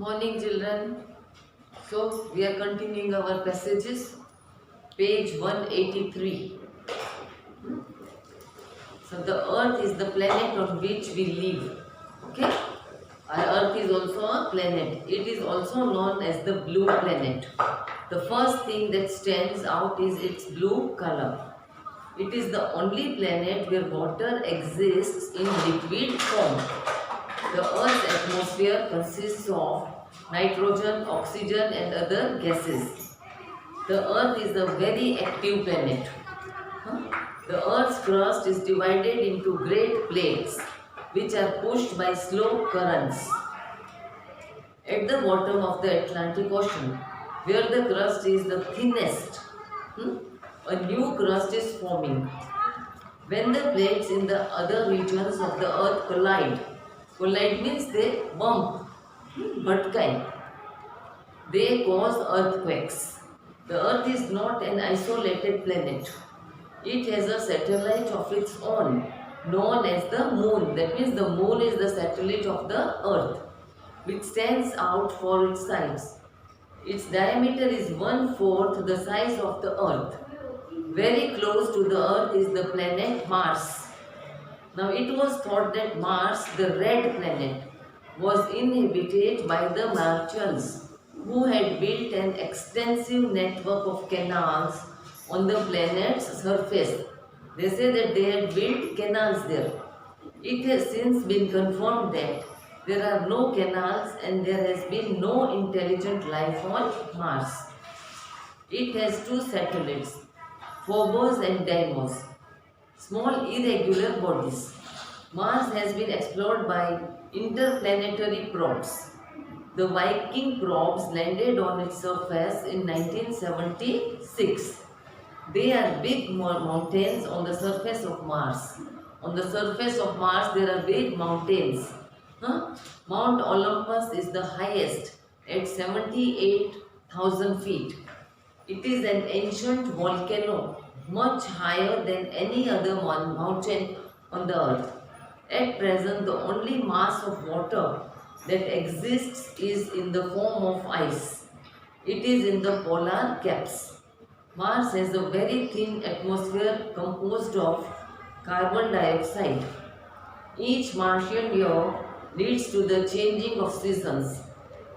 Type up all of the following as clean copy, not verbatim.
Morning, children. So, we are continuing our passages, page 183. So, the earth is the planet on which we live. Okay? Our earth is also a planet. It is also known as the blue planet. The first thing that stands out is its blue color. It is the only planet where water exists in liquid form. The Earth's atmosphere consists of nitrogen, oxygen, and other gases. The Earth is a very active planet. The Earth's crust is divided into great plates, which are pushed by slow currents. At the bottom of the Atlantic Ocean, where the crust is the thinnest, a new crust is forming. When the plates in the other regions of the earth collide means they bump, bhatkai. They cause earthquakes. The earth is not an isolated planet. It has a satellite of its own, known as the moon. That means the moon is the satellite of the earth, which stands out for its size. Its diameter is 1/4 the size of the earth. Very close to the earth is the planet Mars. Now it was thought that Mars, the red planet, was inhabited by the Martians, who had built an extensive network of canals on the planet's surface. They say that they had built canals there. It has since been confirmed that there are no canals and there has been no intelligent life on Mars. It has two satellites, Phobos and Deimos, small irregular bodies. Mars has been explored by interplanetary probes. The Viking probes landed on its surface in 1976. They are big mountains on the surface of Mars. On the surface of Mars there are big mountains. Mount Olympus is the highest at 78,000 feet. It is an ancient volcano, much higher than any other mountain on the earth. At present, the only mass of water that exists is in the form of ice. It is in the polar caps. Mars has a very thin atmosphere composed of carbon dioxide. Each Martian year leads to the changing of seasons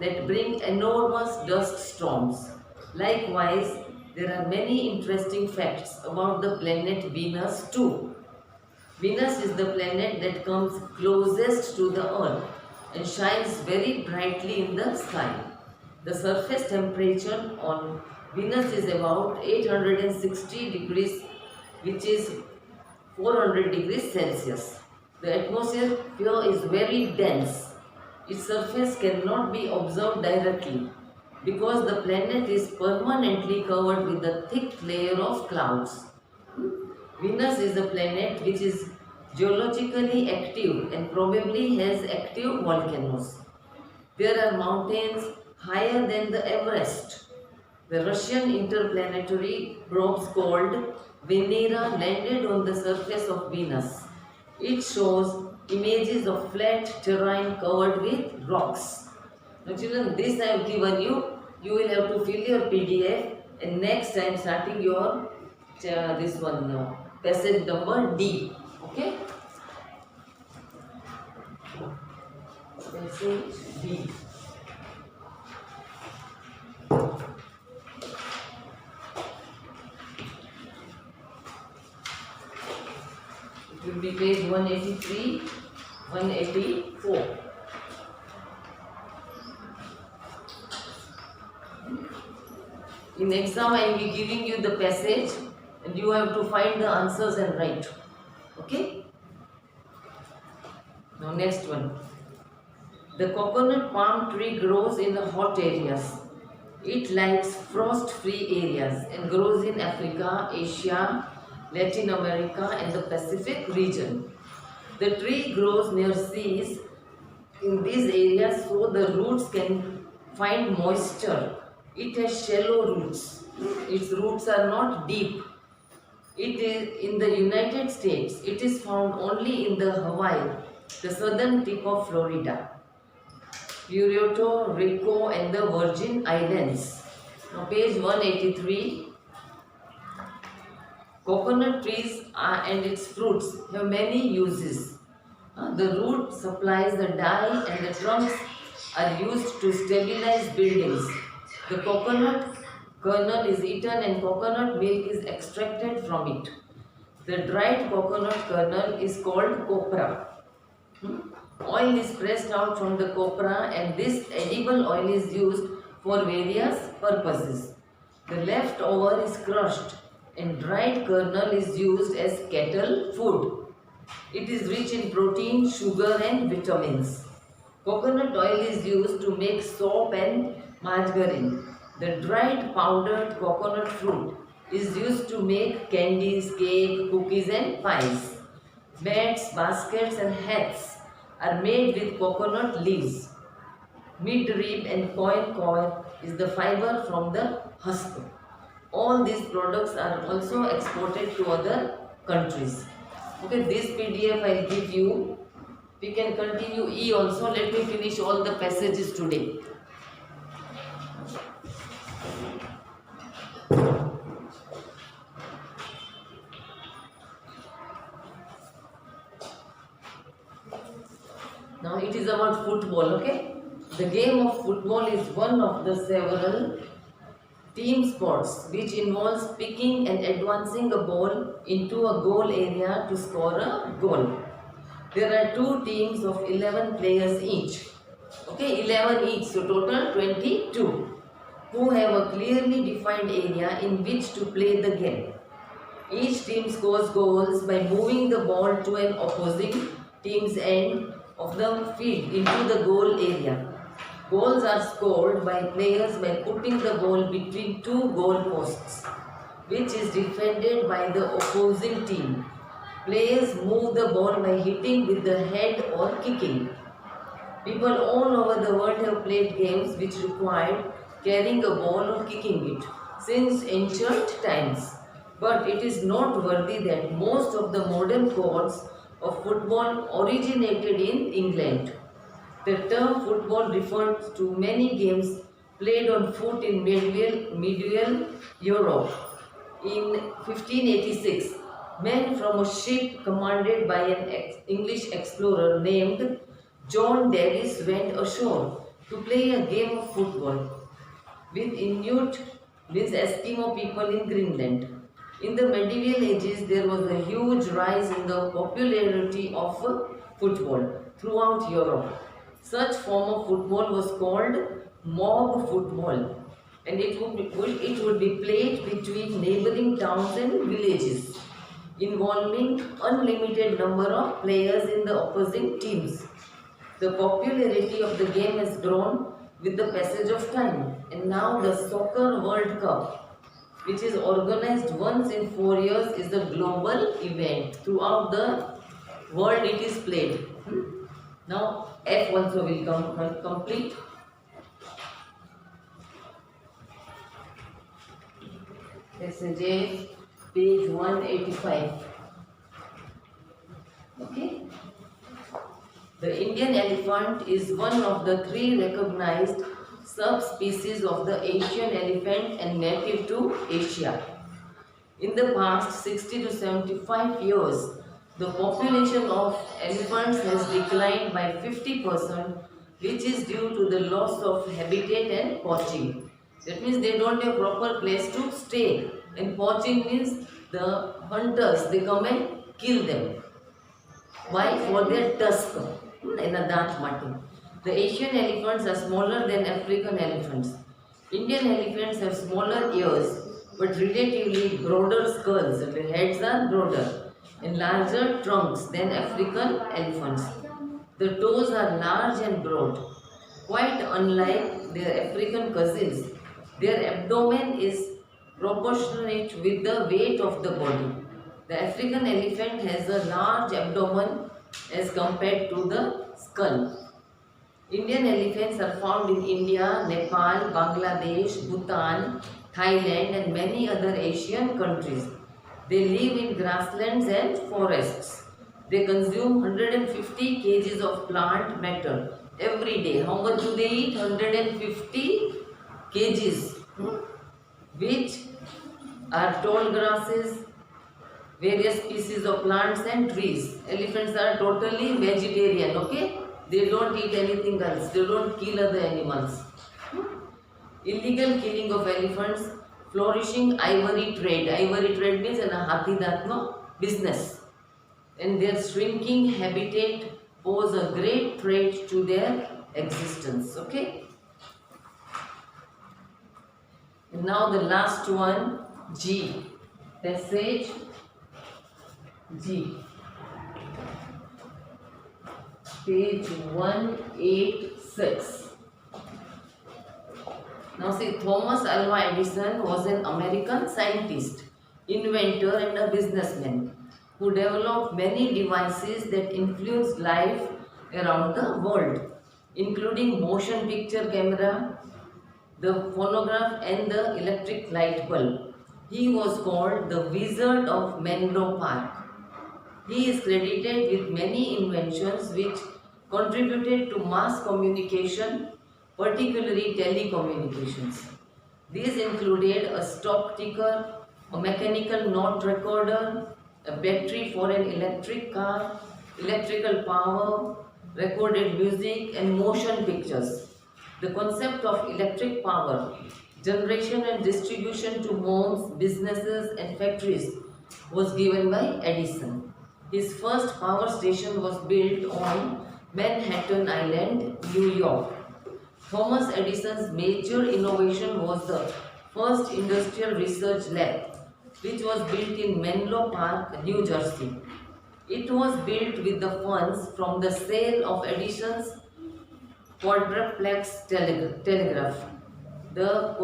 that bring enormous dust storms. Likewise, there are many interesting facts about the planet Venus too. Venus is the planet that comes closest to the Earth and shines very brightly in the sky. The surface temperature on Venus is about 860 degrees, which is 400 degrees Celsius. The atmosphere is very dense. Its surface cannot be observed directly, because the planet is permanently covered with a thick layer of clouds. Venus is a planet which is geologically active and probably has active volcanoes. There are mountains higher than the Everest. The Russian interplanetary probes called Venera landed on the surface of Venus. It shows images of flat terrain covered with rocks. Now children, this I have given you. You will have to fill your PDF, and next time starting your this one passage number D. Okay? Passage D. It will be page 183, 184. In exam, I will be giving you the passage and you have to find the answers and write. Okay? Now next one. The coconut palm tree grows in the hot areas. It likes frost-free areas and grows in Africa, Asia, Latin America and the Pacific region. The tree grows near seas in these areas so the roots can find moisture. It has shallow roots. Its roots are not deep. It is in the United States. It is found only in the Hawaii, the southern tip of Florida. Puerto Rico and the Virgin Islands. Now page 183. Coconut trees and its fruits have many uses. The root supplies the dye and the trunks are used to stabilize buildings. The coconut kernel is eaten and coconut milk is extracted from it. The dried coconut kernel is called copra. Oil is pressed out from the copra and this edible oil is used for various purposes. The leftover is crushed and dried kernel is used as cattle food. It is rich in protein, sugar and vitamins. Coconut oil is used to make soap and margarine. The dried powdered coconut fruit is used to make candies, cake, cookies and pies. Mats, baskets and hats are made with coconut leaves. Midrib and coin coir is the fiber from the husk. All these products are also exported to other countries. Okay, this PDF I will give you. We can continue E also. Let me finish all the passages today. Now it is about football, okay? The game of football is one of the several team sports which involves picking and advancing a ball into a goal area to score a goal. There are two teams of 11 players each. Okay, 11 each, so total 22, who have a clearly defined area in which to play the game. Each team scores goals by moving the ball to an opposing team's end of the field into the goal area. Goals are scored by players by putting the ball between two goal posts, which is defended by the opposing team. Players move the ball by hitting with the head or kicking. People all over the world have played games which required carrying a ball or kicking it since ancient times. But it is noteworthy that most of the modern courts of football originated in England. The term football refers to many games played on foot in medieval Europe. In 1586, men from a ship commanded by an English explorer named John Davis went ashore to play a game of football with Inuit, means Eskimo people in Greenland. In the medieval ages, there was a huge rise in the popularity of football throughout Europe. Such form of football was called mob football, and it would be played between neighboring towns and villages, involving unlimited number of players in the opposing teams. The popularity of the game has grown with the passage of time, and now the Soccer World Cup, which is organized once in 4 years, is the global event. Throughout the world it is played. Now F also will come complete. Passage page 185. Okay. The Indian elephant is one of the 3 recognized subspecies of the Asian elephant and native to Asia. In the past 60 to 75 years, the population of elephants has declined by 50%, which is due to the loss of habitat and poaching. That means they don't have proper place to stay, and poaching means the hunters, they come and kill them. Why? For their tusk in a daant mati. The Asian elephants are smaller than African elephants. Indian elephants have smaller ears but relatively broader skulls. The heads are broader and larger trunks than African elephants. The toes are large and broad. Quite unlike their African cousins, their abdomen is proportionate with the weight of the body. The African elephant has a large abdomen as compared to the skull. Indian elephants are found in India, Nepal, Bangladesh, Bhutan, Thailand and many other Asian countries. They live in grasslands and forests. They consume 150 kg of plant matter every day. How much do they eat? 150 kgs, which are tall grasses, various species of plants and trees. Elephants are totally vegetarian, okay? They don't eat anything else. They don't kill other animals. Illegal killing of elephants, flourishing ivory trade. Ivory trade means an hathi datno business. And their shrinking habitat pose a great threat to their existence. Okay? And now the last one, G. Passage G. Page 186. Now see, Thomas Alva Edison was an American scientist, inventor and a businessman who developed many devices that influenced life around the world, including motion picture camera, the phonograph and the electric light bulb. He was called the Wizard of Menlo Park. He is credited with many inventions which contributed to mass communication, particularly telecommunications. These included a stock ticker, a mechanical note recorder, a battery for an electric car, electrical power, recorded music and motion pictures. The concept of electric power, generation and distribution to homes, businesses and factories was given by Edison. His first power station was built on Manhattan Island, New York. Thomas Edison's major innovation was the first industrial research lab, which was built in Menlo Park, New Jersey. It was built with the funds from the sale of Edison's quadruplex telegraph. The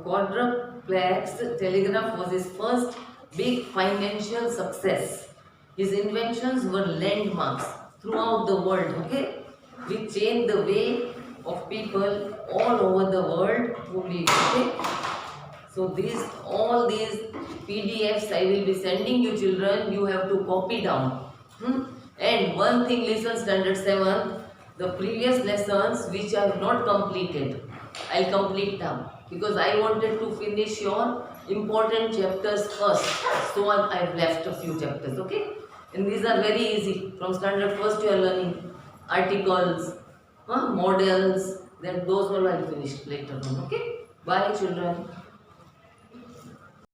quadruplex telegraph was his first big financial success. His inventions were landmarks throughout the world, okay, which changed the way of people all over the world who live, okay. So all these PDFs I will be sending you children, you have to copy down. And one thing, listen, standard 7, the previous lessons which I have not completed, I'll complete them because I wanted to finish your important chapters first. So I've left a few chapters, okay. And these are very easy. From standard first you are learning articles, models, then those all I'll finish later on, okay. Bye children.